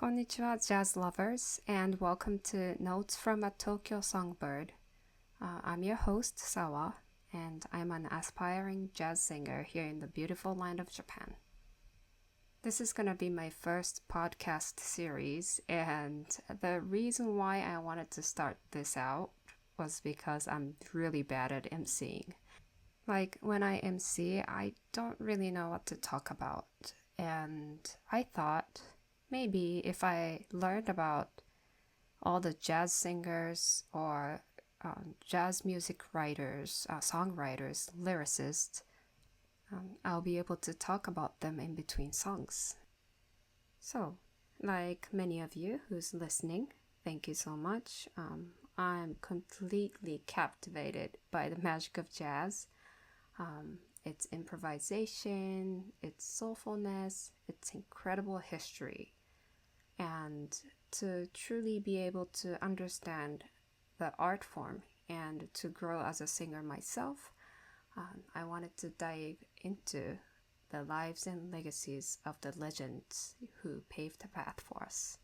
Konnichiwa, jazz lovers, and welcome to Notes from a Tokyo Songbird. I'm your host, Sawa, and I'm an aspiring jazz singer here in the beautiful land of Japan. This is going to be my first podcast series, and the reason why I wanted to start this out was because I'm really bad at emceeing. Like, when I MC, I don't really know what to talk about, and I thought maybe if I learned about all the jazz singers or jazz music writers, songwriters, lyricists, I'll be able to talk about them in between songs. So, like many of you who's listening, thank you so much. I'm completely captivated by the magic of jazz. Its improvisation, its soulfulness, its incredible history. And to truly be able to understand the art form and to grow as a singer myself, I wanted to dive into the lives and legacies of the legends who paved the path for us.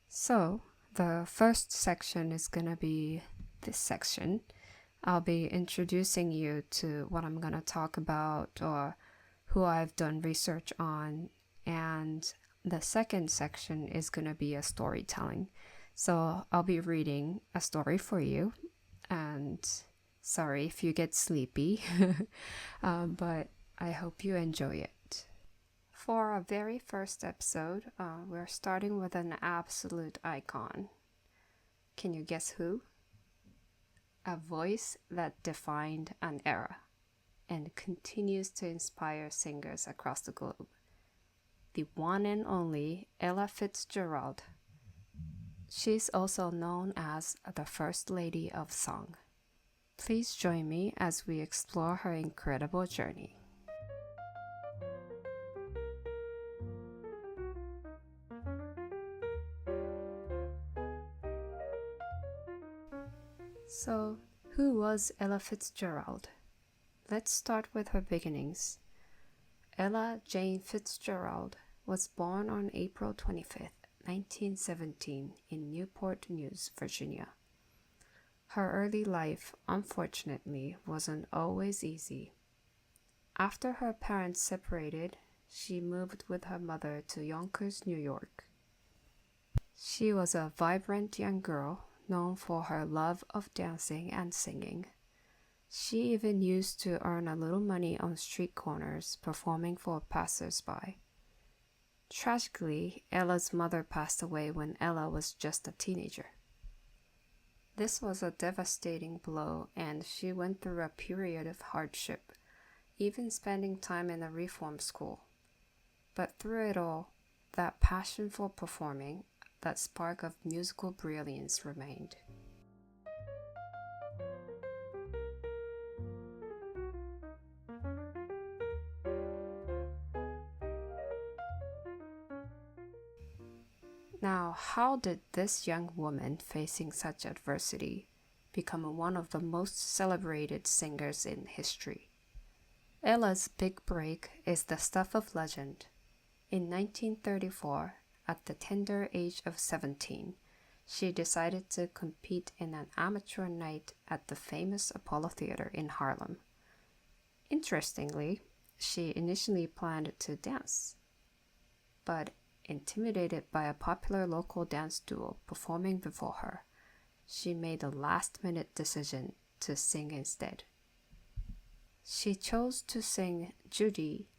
So, the first section is going to be this section. I'll be introducing you to what I'm going to talk about or who I've done research on, and the second section is going to be a storytelling. So I'll be reading a story for you, and sorry if you get sleepy, but I hope you enjoy it. For our very first episode, we're starting with an absolute icon. Can you guess who? A voice that defined an era and continues to inspire singers across the globe. The one and only Ella Fitzgerald. She's also known as the First Lady of Song. Please join me as we explore her incredible journey. So, who was Ella Fitzgerald? Let's start with her beginnings. Ella Jane Fitzgerald was born on April 25th, 1917 in Newport News, Virginia. Her early life, unfortunately, wasn't always easy. After her parents separated, she moved with her mother to Yonkers, New York. She was a vibrant young girl known for her love of dancing and singing. She even used to earn a little money on street corners performing for passers-by. Tragically, Ella's mother passed away when Ella was just a teenager. This was a devastating blow, and she went through a period of hardship, even spending time in a reform school. But through it all, that passion for performing, that spark of musical brilliance remained. Now, how did this young woman facing such adversity become one of the most celebrated singers in history? Ella's big break is the stuff of legend. In 1934, at the tender age of 17, she decided to compete in an amateur night at the famous Apollo Theater in Harlem. Interestingly, she initially planned to dance, but intimidated by a popular local dance duo performing before her, she made a last-minute decision to sing instead. She chose to sing Judy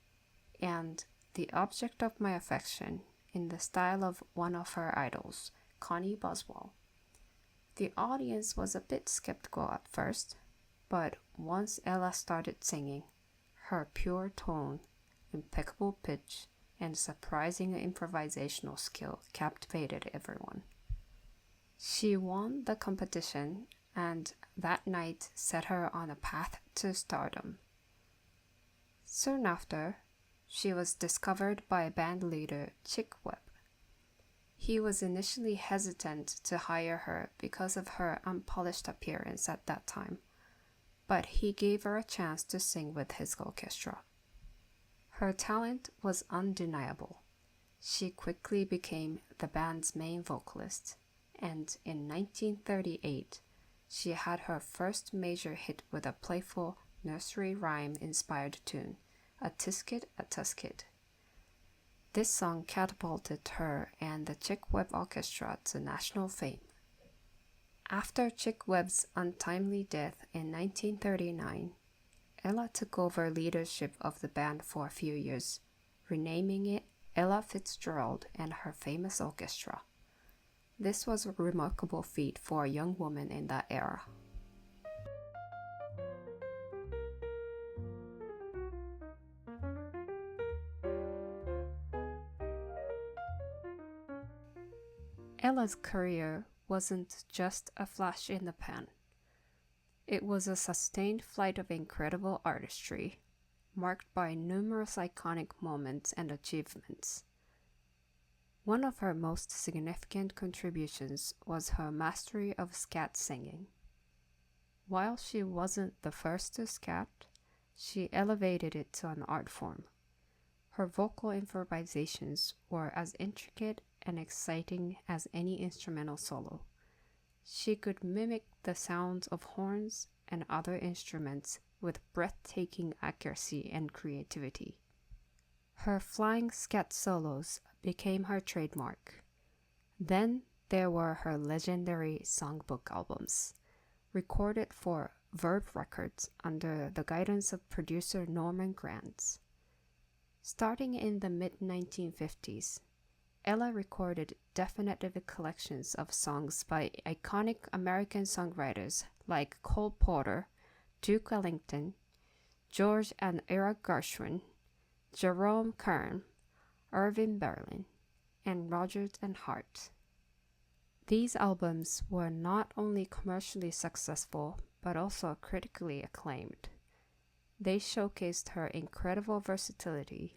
and The Object of My Affection in the style of one of her idols, Connie Boswell. The audience was a bit skeptical at first, but once Ella started singing, her pure tone, impeccable pitch, and surprising improvisational skill captivated everyone. She won the competition, and that night set her on a path to stardom. Soon after, she was discovered by band leader Chick Webb. He was initially hesitant to hire her because of her unpolished appearance at that time, but he gave her a chance to sing with his orchestra. Her talent was undeniable. She quickly became the band's main vocalist, and in 1938, she had her first major hit with a playful nursery rhyme-inspired tune, A Tisket, a Tusket. This song catapulted her and the Chick Webb Orchestra to national fame. After Chick Webb's untimely death in 1939, Ella took over leadership of the band for a few years, renaming it Ella Fitzgerald and her famous orchestra. This was a remarkable feat for a young woman in that era. Ella's career wasn't just a flash in the pan. It was a sustained flight of incredible artistry, marked by numerous iconic moments and achievements. One of her most significant contributions was her mastery of scat singing. While she wasn't the first to scat, she elevated it to an art form. Her vocal improvisations were as intricate and exciting as any instrumental solo. She could mimic the sounds of horns and other instruments with breathtaking accuracy and creativity. Her flying scat solos became her trademark. Then there were her legendary songbook albums, recorded for Verve Records under the guidance of producer Norman Granz. Starting in the mid-1950s, Ella recorded definitive collections of songs by iconic American songwriters like Cole Porter, Duke Ellington, George and Ira Gershwin, Jerome Kern, Irving Berlin, and Rodgers and Hart. These albums were not only commercially successful, but also critically acclaimed. They showcased her incredible versatility,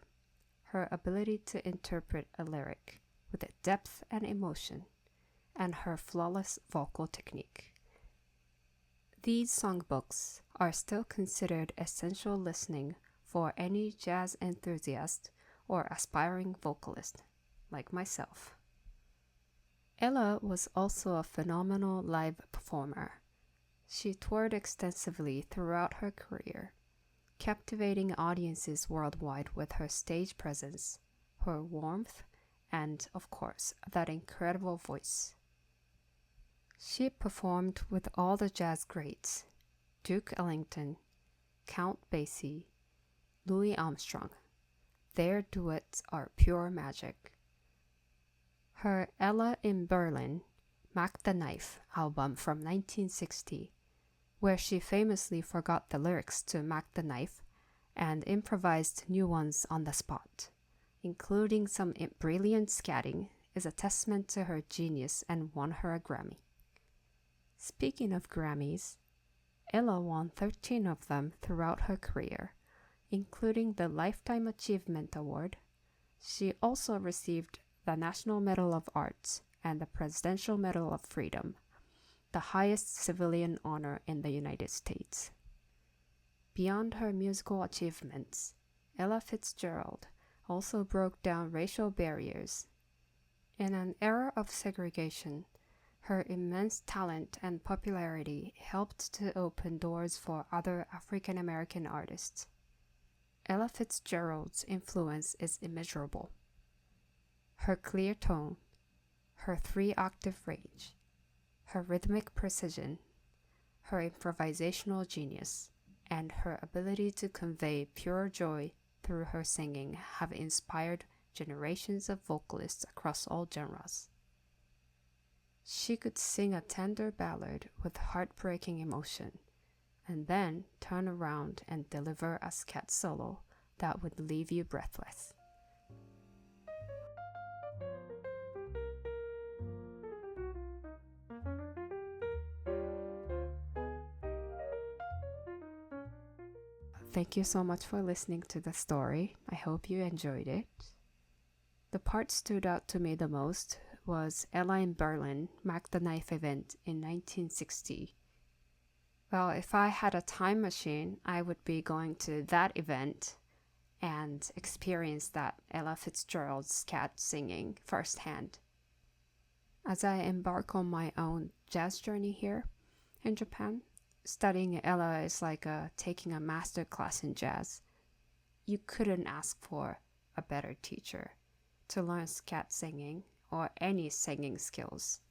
her ability to interpret a lyric with depth and emotion, and her flawless vocal technique. These songbooks are still considered essential listening for any jazz enthusiast or aspiring vocalist, like myself. Ella was also a phenomenal live performer. She toured extensively throughout her career, captivating audiences worldwide with her stage presence, her warmth, and, of course, that incredible voice. She performed with all the jazz greats, Duke Ellington, Count Basie, Louis Armstrong. Their duets are pure magic. Her Ella in Berlin, Mac the Knife album from 1960, where she famously forgot the lyrics to Mac the Knife and improvised new ones on the spot, including some brilliant scatting, is a testament to her genius and won her a Grammy. Speaking of Grammys, Ella won 13 of them throughout her career, including the Lifetime Achievement Award. She also received the National Medal of Arts and the Presidential Medal of Freedom, the highest civilian honor in the United States. Beyond her musical achievements, Ella Fitzgerald also broke down racial barriers. In an era of segregation, her immense talent and popularity helped to open doors for other African American artists. Ella Fitzgerald's influence is immeasurable. Her clear tone, her 3-octave range, her rhythmic precision, her improvisational genius, and her ability to convey pure joy through her singing have inspired generations of vocalists across all genres. She could sing a tender ballad with heartbreaking emotion, and then turn around and deliver a scat solo that would leave you breathless. Thank you so much for listening to the story. I hope you enjoyed it. The part stood out to me the most was Ella in Berlin, Mac the Knife event in 1960. Well, if I had a time machine, I would be going to that event and experience that Ella Fitzgerald's cat singing firsthand. As I embark on my own jazz journey here in Japan, studying Ella is like taking a master class in jazz. You couldn't ask for a better teacher to learn cat singing or any singing skills.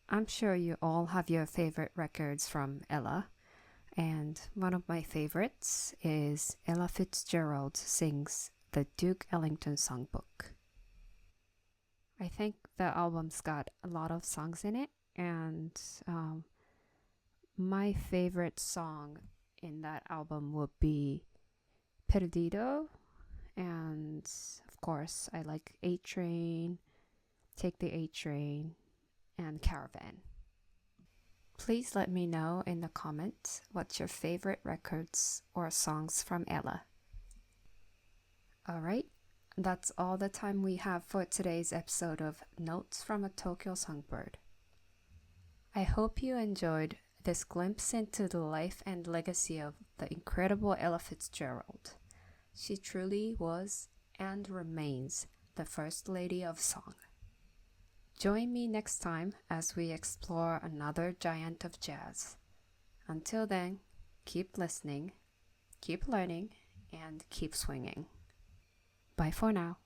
I'm sure you all have your favorite records from Ella, and one of my favorites is Ella Fitzgerald sings the Duke Ellington Songbook. I think the album's got a lot of songs in it, and my favorite song in that album would be Perdido, and of course I like A Train, Take the A Train, and Caravan. Please let me know in the comments what's your favorite records or songs from Ella. Alright, that's all the time we have for today's episode of Notes from a Tokyo Songbird. I hope you enjoyed this glimpse into the life and legacy of the incredible Ella Fitzgerald. She truly was and remains the First Lady of Song. Join me next time as we explore another giant of jazz. Until then, keep listening, keep learning, and keep swinging. Bye for now.